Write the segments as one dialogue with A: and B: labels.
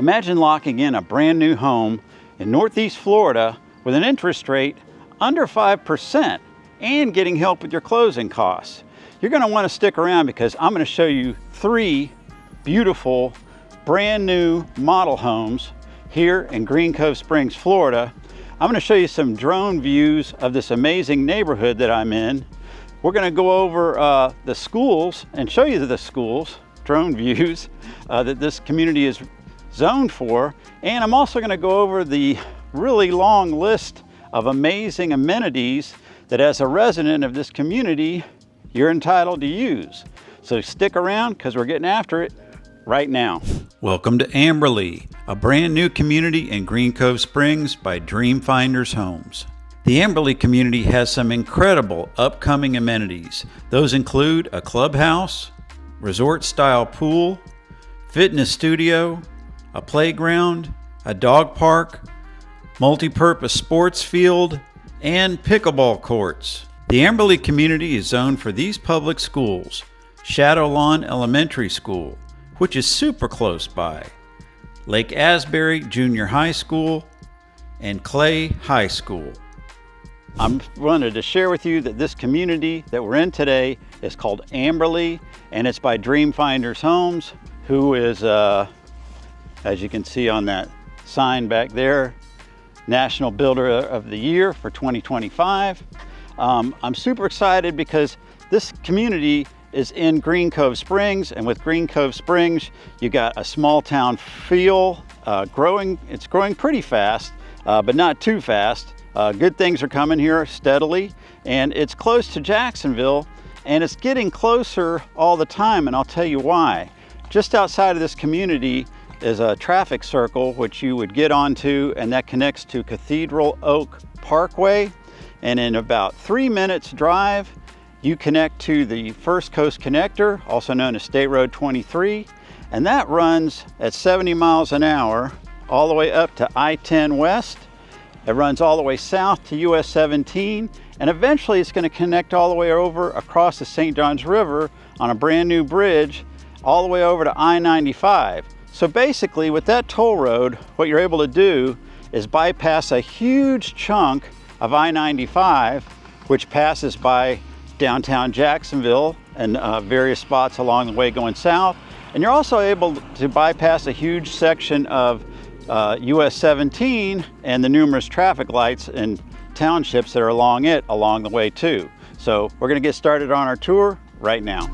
A: Imagine locking in a brand new home in Northeast Florida with an interest rate under 5% and getting help with your closing costs. You're going to want to stick around because I'm going to show you 3 beautiful brand new model homes here in Green Cove Springs, Florida. I'm going to show you some drone views of this amazing neighborhood that I'm in. We're going to go over the schools and show you the schools, drone views, that this community is zoned for. And I'm also going to go over the really long list of amazing amenities that as a resident of this community, you're entitled to use. So stick around because we're getting after it right now. Welcome to Amberley, a brand new community in Green Cove Springs by Dreamfinders Homes. The Amberley community has some incredible upcoming amenities. Those include a clubhouse, resort-style pool, fitness studio, a playground, a dog park, multi-purpose sports field, and pickleball courts. The Amberley community is zoned for these public schools: Shadow Lawn Elementary School, which is super close by, Lake Asbury Junior High School, and Clay High School. I wanted to share with you that this community that we're in today is called Amberley, and it's by Dreamfinders Homes, who is, as you can see on that sign back there, National Builder of the Year for 2025. I'm super excited because this community is in Green Cove Springs, and with Green Cove Springs, you got a small town feel, it's growing pretty fast, but not too fast. Good things are coming here steadily, and it's close to Jacksonville, and it's getting closer all the time, and I'll tell you why. Just outside of this community is a traffic circle which you would get onto, and that connects to Cathedral Oak Parkway. And in about 3 minutes drive, you connect to the First Coast Connector, also known as State Road 23, and that runs at 70 miles an hour all the way up to I-10 West. It runs all the way south to US 17, and eventually it's going to connect all the way over across the St. Johns River on a brand new bridge all the way over to I-95. So basically with that toll road, what you're able to do is bypass a huge chunk of I-95, which passes by downtown Jacksonville and various spots along the way going south. And you're also able to bypass a huge section of US 17 and the numerous traffic lights and townships that are along it along the way too. So we're going to get started on our tour right now.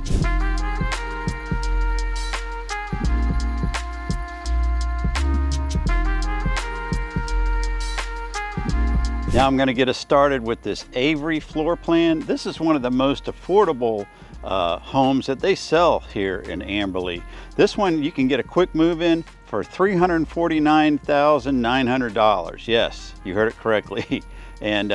A: Now I'm going to get us started with this Avery floor plan. This is one of the most affordable homes that they sell here in Amberley. This one you can get a quick move in for $349,900. Yes, you heard it correctly. And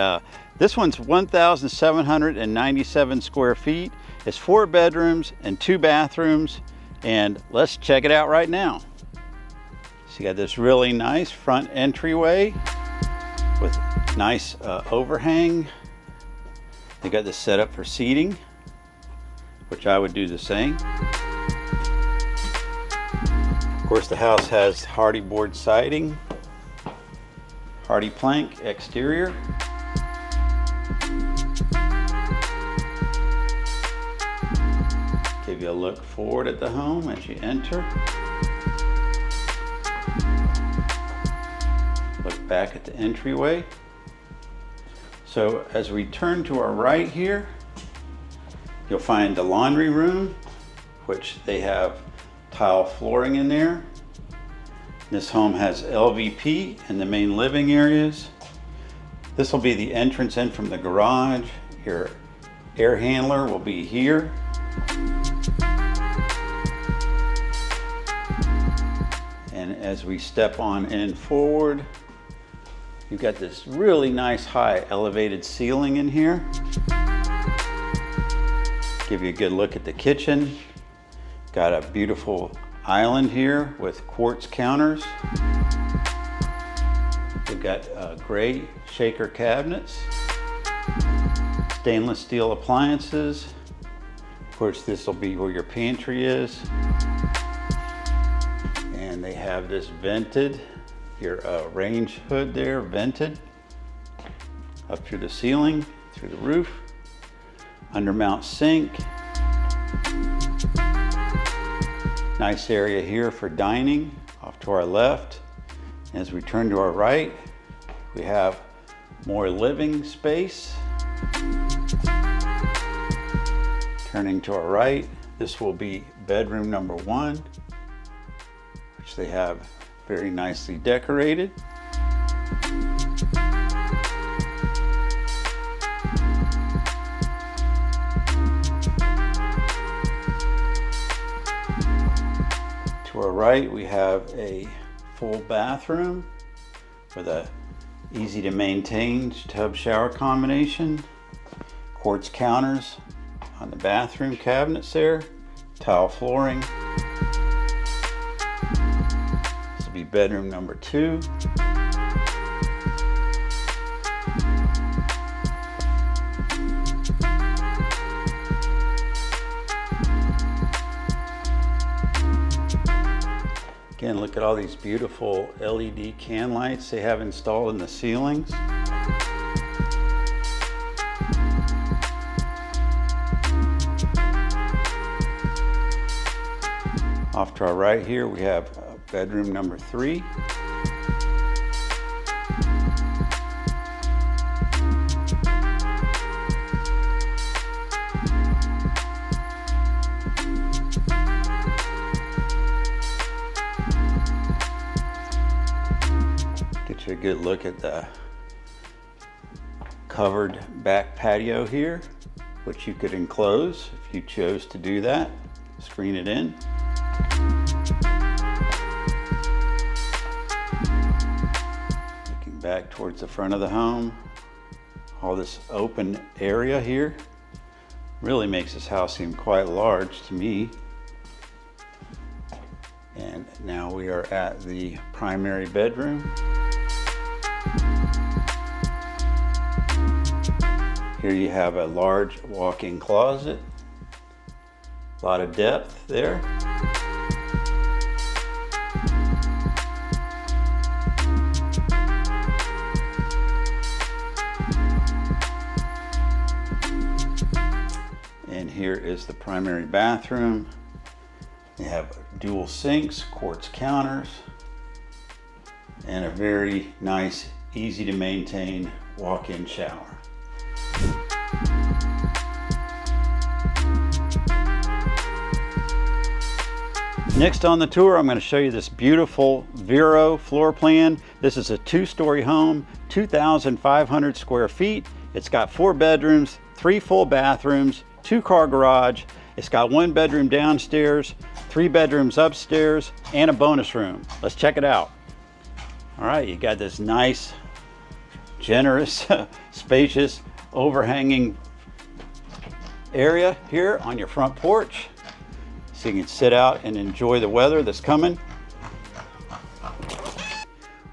A: this one's 1,797 square feet. It's 4 bedrooms and 2 bathrooms. And let's check it out right now. So you got this really nice front entryway with nice overhang. They got this set up for seating, which I would do the same. Of course, the house has hardy board siding, hardy plank exterior. Give you a look forward at the home as you enter. Look back at the entryway. So as we turn to our right here, you'll find the laundry room, which they have tile flooring in there. This home has LVP in the main living areas. This will be the entrance in from the garage. Your air handler will be here. And as we step on in forward, you've got this really nice high elevated ceiling in here. Give you a good look at the kitchen. Got a beautiful island here with quartz counters. We've got gray shaker cabinets, stainless steel appliances. Of course, this will be where your pantry is. And they have this vented, your range hood there, vented up through the ceiling, through the roof, undermount sink. Nice area here for dining off to our left. As we turn to our right, we have more living space. Turning to our right, this will be bedroom number 1, which they have very nicely decorated. To our right, we have a full bathroom with a easy to maintain tub shower combination, quartz counters on the bathroom cabinets there, tile flooring. This will be bedroom number 2. Again, look at all these beautiful LED can lights they have installed in the ceilings. Off to our right here, we have bedroom number 3. Get you a good look at the covered back patio here, which you could enclose if you chose to do that. Screen it in. Looking back towards the front of the home, all this open area here really makes this house seem quite large to me. And now we are at the primary bedroom. Here you have a large walk-in closet. A lot of depth there. And here is the primary bathroom. They have dual sinks, quartz counters, and a very nice, easy to maintain walk-in shower. Next on the tour, I'm going to show you this beautiful Vero floor plan. This is a 2-story home, 2,500 square feet. It's got 4 bedrooms, 3 full bathrooms, 2-car garage. It's got 1 bedroom downstairs, 3 bedrooms upstairs, and a bonus room. Let's check it out. All right, you got this nice, generous, spacious, overhanging area here on your front porch. So you can sit out and enjoy the weather that's coming.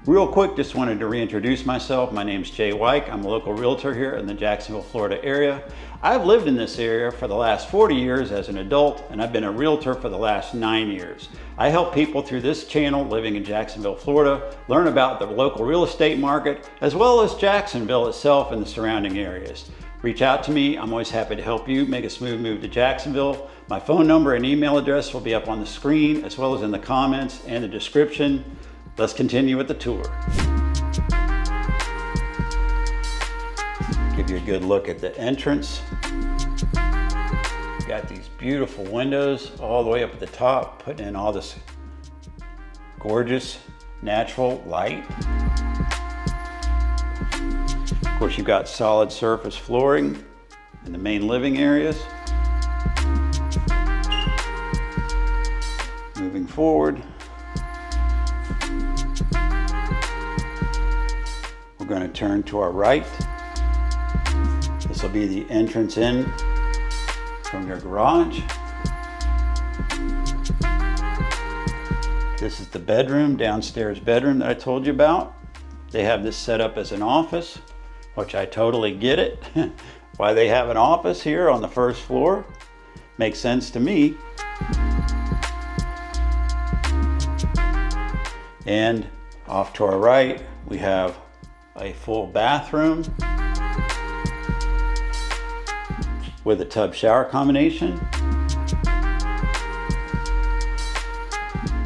A: Real quick, just wanted to reintroduce myself. My name's Jay Wike. I'm a local realtor here in the Jacksonville, Florida area. I've lived in this area for the last 40 years as an adult, and I've been a realtor for the last 9 years. I help people through this channel living in Jacksonville, Florida, learn about the local real estate market, as well as Jacksonville itself and the surrounding areas. Reach out to me. I'm always happy to help you make a smooth move to Jacksonville. My phone number and email address will be up on the screen, as well as in the comments and the description. Let's continue with the tour. Give you a good look at the entrance. Got these beautiful windows all the way up at the top, putting in all this gorgeous natural light. Of course, you've got solid surface flooring in the main living areas. Moving forward, we're going to turn to our right. This will be the entrance in from your garage. This is the bedroom, downstairs bedroom that I told you about. They have this set up as an office, which I totally get it. Why they have an office here on the first floor makes sense to me. And off to our right, we have a full bathroom with a tub shower combination.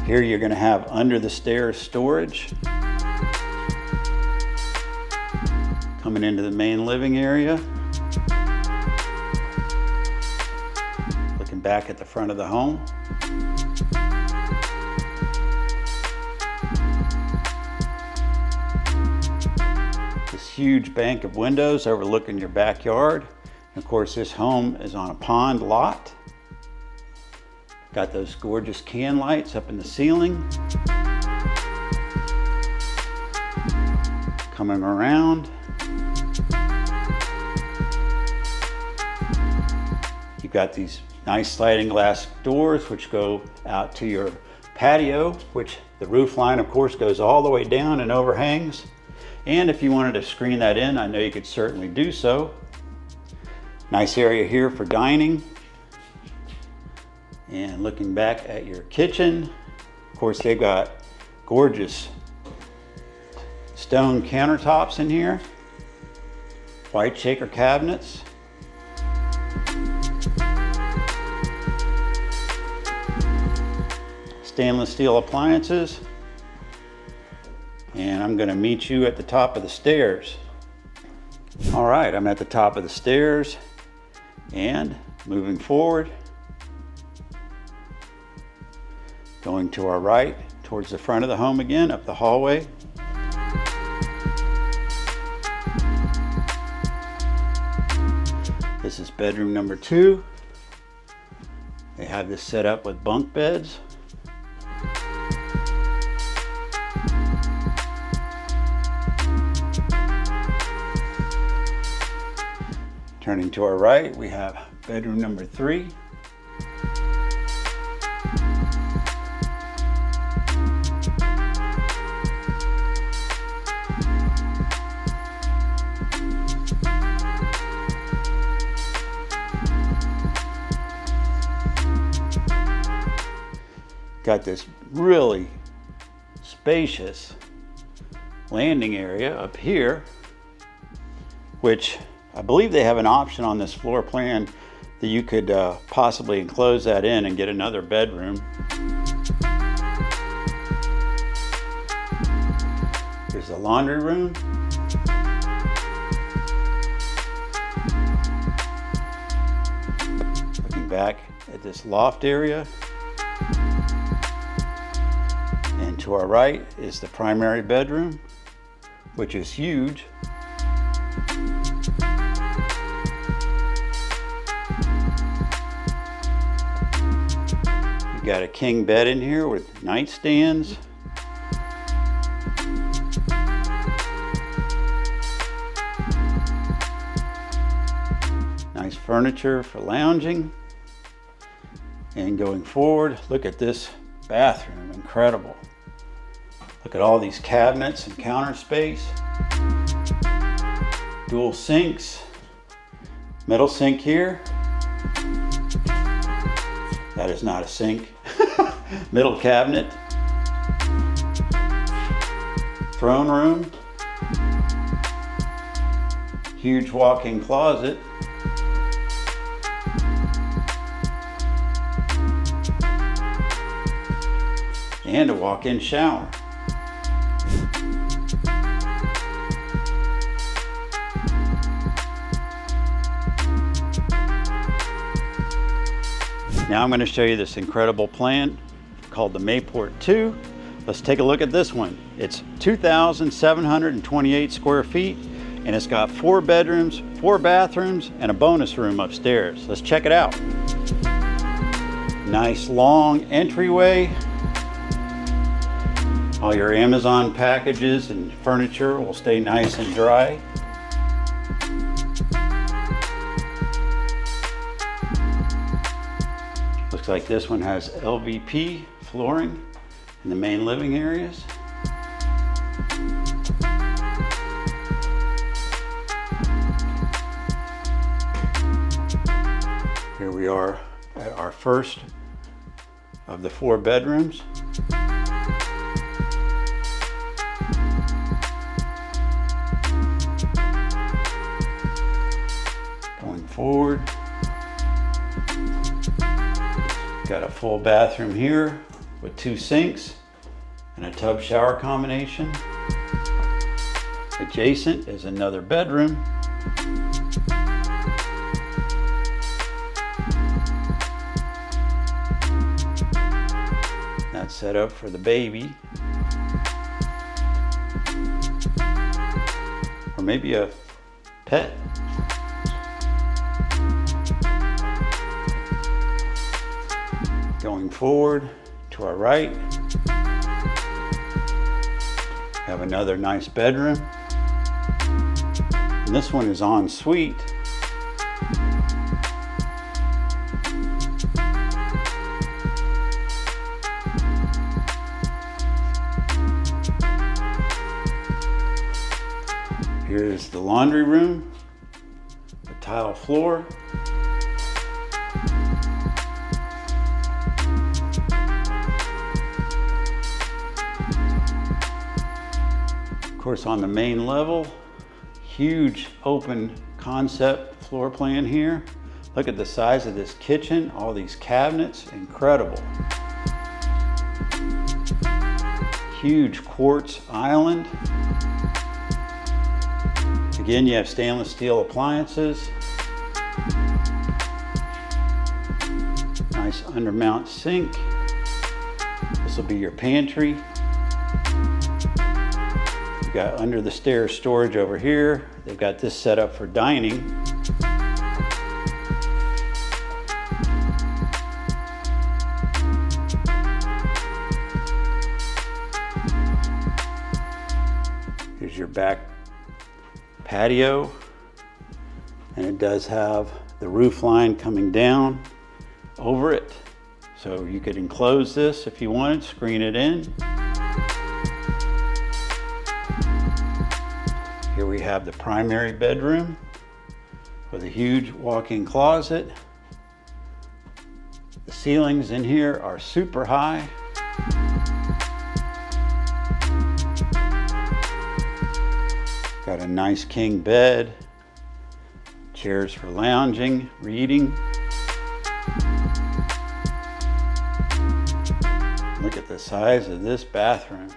A: Here you're going to have under the stairs storage. Coming into the main living area. Looking back at the front of the home. This huge bank of windows overlooking your backyard. And of course, this home is on a pond lot. Got those gorgeous can lights up in the ceiling. Coming around. You've got these nice sliding glass doors which go out to your patio, which the roof line of course goes all the way down and overhangs. And if you wanted to screen that in, I know you could certainly do so. Nice area here for dining. And looking back at your kitchen, of course they've got gorgeous stone countertops in here, white shaker cabinets, stainless steel appliances, and I'm going to meet you at the top of the stairs. All right, I'm at the top of the stairs and moving forward. Going to our right, towards the front of the home again, up the hallway. This is bedroom number 2. They have this set up with bunk beds. Turning to our right, we have bedroom number 3. Got this really spacious landing area up here, which I believe they have an option on this floor plan that you could possibly enclose that in and get another bedroom. Here's the laundry room. Looking back at this loft area. And to our right is the primary bedroom, which is huge. You've got a king bed in here with nightstands. Nice furniture for lounging. And going forward, look at this bathroom, incredible. Look at all these cabinets and counter space. Dual sinks, middle sink here. That is not a sink. Middle cabinet. Throne room. Huge walk-in closet. And a walk-in shower. Now I'm going to show you this incredible plan called the Mayport 2. Let's take a look at this one. It's 2,728 square feet and it's got 4 bedrooms, 4 bathrooms, and a bonus room upstairs. Let's check it out. Nice long entryway. All your Amazon packages and furniture will stay nice and dry. Looks like this one has LVP flooring in the main living areas. Here we are at our first of the 4 bedrooms. forward. Got a full bathroom here with 2 sinks and a tub shower combination. Adjacent is another bedroom. That's set up for the baby. Or maybe a pet. Going forward to our right, have another nice bedroom. And this one is en suite. Here's the laundry room, the tile floor. Of course, on the main level, huge open concept floor plan here. Look at the size of this kitchen, all these cabinets, incredible. Huge quartz island. Again, you have stainless steel appliances. Nice undermount sink. This will be your pantry. You've got under the stairs storage over here. They've got this set up for dining. Here's your back patio, and it does have the roof line coming down over it, so you could enclose this if you wanted, screen it in. Here we have the primary bedroom with a huge walk-in closet. The ceilings in here are super high. Got a nice king bed, chairs for lounging, reading. Look at the size of this bathroom.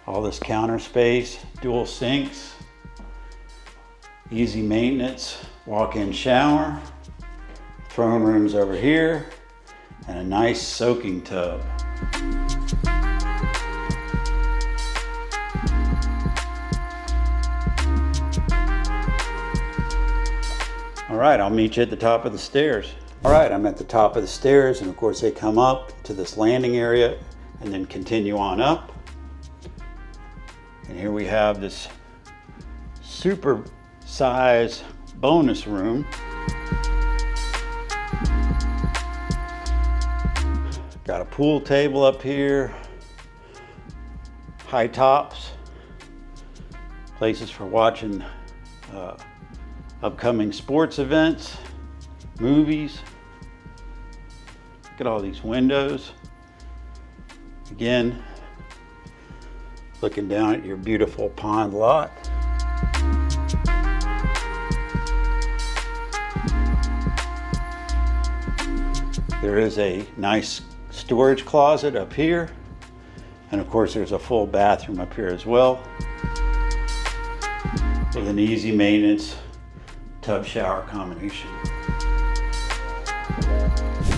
A: All this counter space, dual sinks, easy maintenance, walk-in shower, throne rooms over here, and a nice soaking tub. All right, I'll meet you at the top of the stairs. All right, I'm at the top of the stairs, and of course they come up to this landing area and then continue on up. And here we have this super size bonus room. Got a pool table up here, high tops, places for watching upcoming sports events, movies. Look at all these windows. Again, looking down at your beautiful pond lot. There is a nice storage closet up here. And of course, there's a full bathroom up here as well, with an easy maintenance tub shower combination.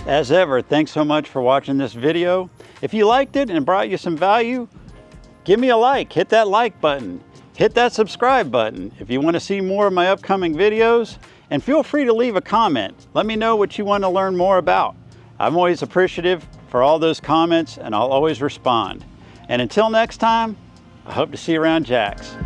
A: As ever, thanks so much for watching this video. If you liked it and brought you some value, give me a like, hit that like button, hit that subscribe button if you want to see more of my upcoming videos, and feel free to leave a comment. Let me know what you want to learn more about. I'm always appreciative for all those comments, and I'll always respond. And until next time, I hope to see you around Jax.